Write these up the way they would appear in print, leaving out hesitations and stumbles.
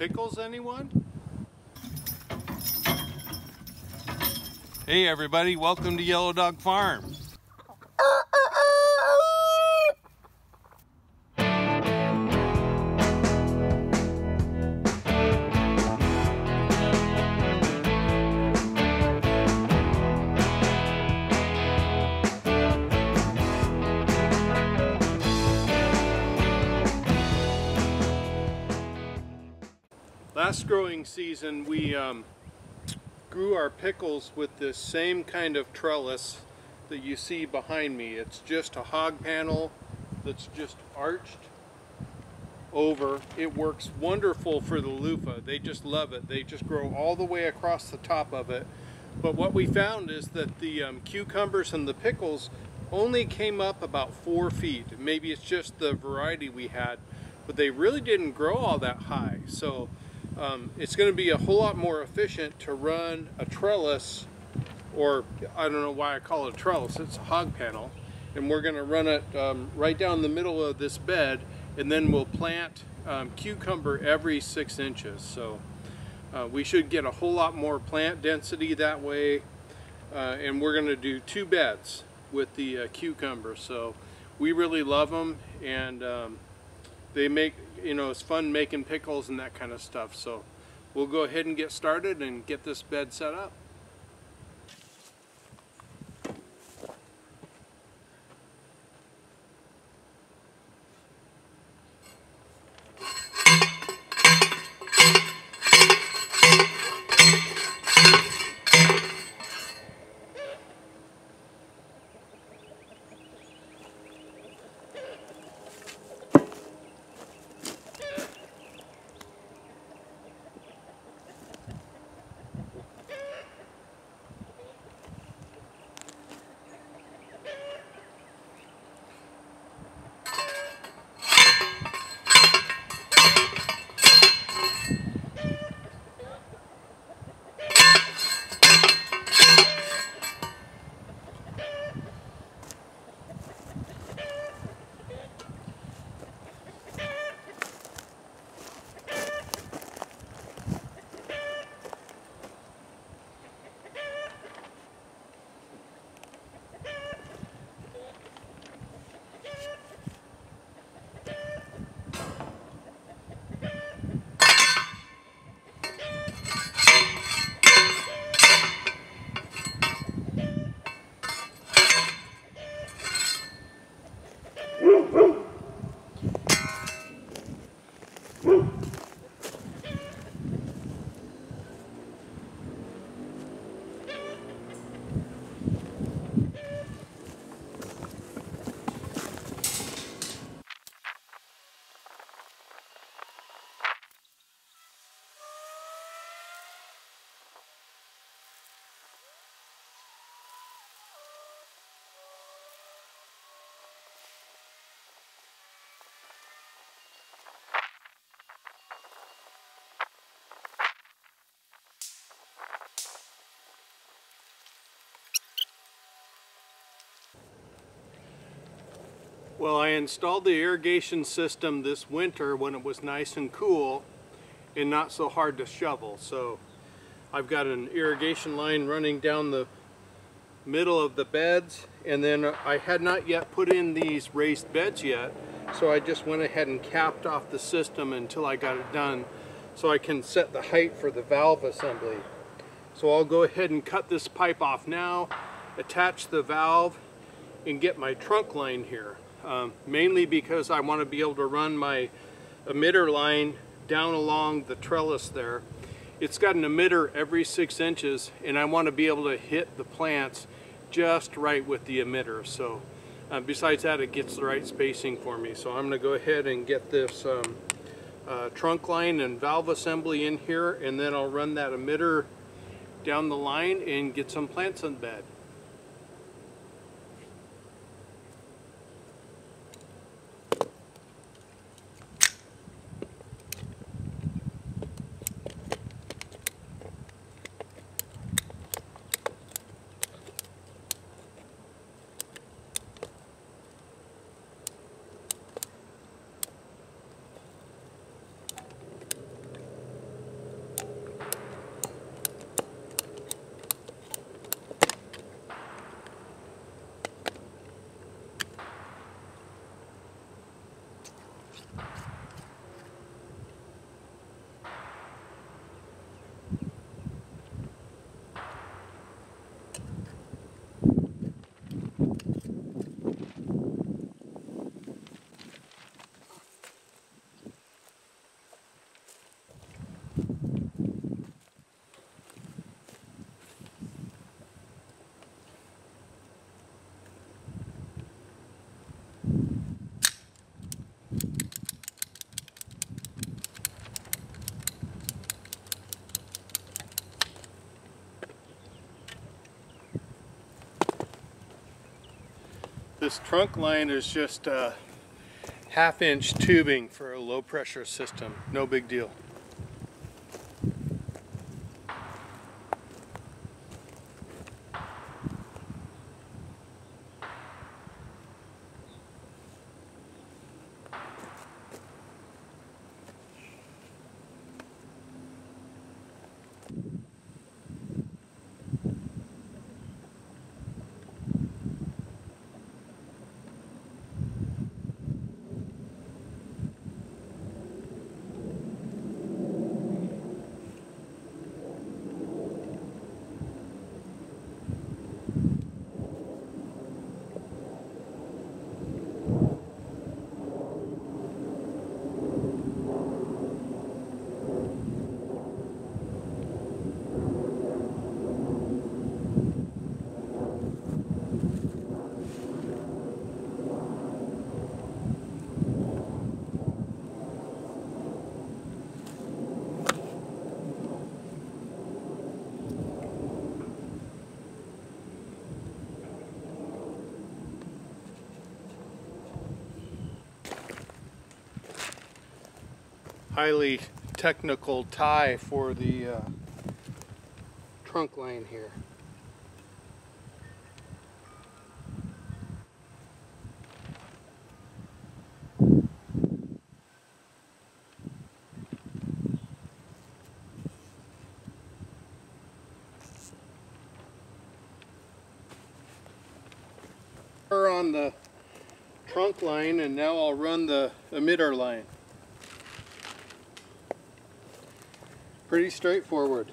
Pickles, anyone? Hey everybody, welcome to Yellow Dog Farm. Last growing season we grew our pickles with this same kind of trellis that you see behind me. It's just a hog panel that's just arched over. It works wonderful for the loofah. They just love it. They just grow all the way across the top of it. But what we found is that the cucumbers and the pickles only came up about 4 feet. Maybe it's just the variety we had, but they really didn't grow all that high. So it's going to be a whole lot more efficient to run a trellis, or I don't know why I call it a trellis, it's a hog panel, and we're going to run it right down the middle of this bed, and then we'll plant cucumber every 6 inches. So we should get a whole lot more plant density that way, and we're going to do 2 beds with the cucumbers. So we really love them, and they make, you know, it's fun making pickles and that kind of stuff. So we'll go ahead and get started and get this bed set up. Well, I installed the irrigation system this winter when it was nice and cool and not so hard to shovel. So I've got an irrigation line running down the middle of the beds, and then I had not yet put in these raised beds yet, so I just went ahead and capped off the system until I got it done so I can set the height for the valve assembly. So I'll go ahead and cut this pipe off now, attach the valve, and get my trunk line here. Mainly because I want to be able to run my emitter line down along the trellis there. It's got an emitter every 6 inches, and I want to be able to hit the plants just right with the emitter. So besides that, it gets the right spacing for me. So I'm going to go ahead and get this trunk line and valve assembly in here, and then I'll run that emitter down the line and get some plants in bed. This trunk line is just a half-inch tubing for a low-pressure system. No big deal. Highly technical tie for the trunk line here. We're on the trunk line, and now I'll run the emitter line. Pretty straightforward.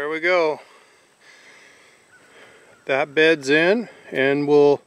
There we go. That bed's in, and we'll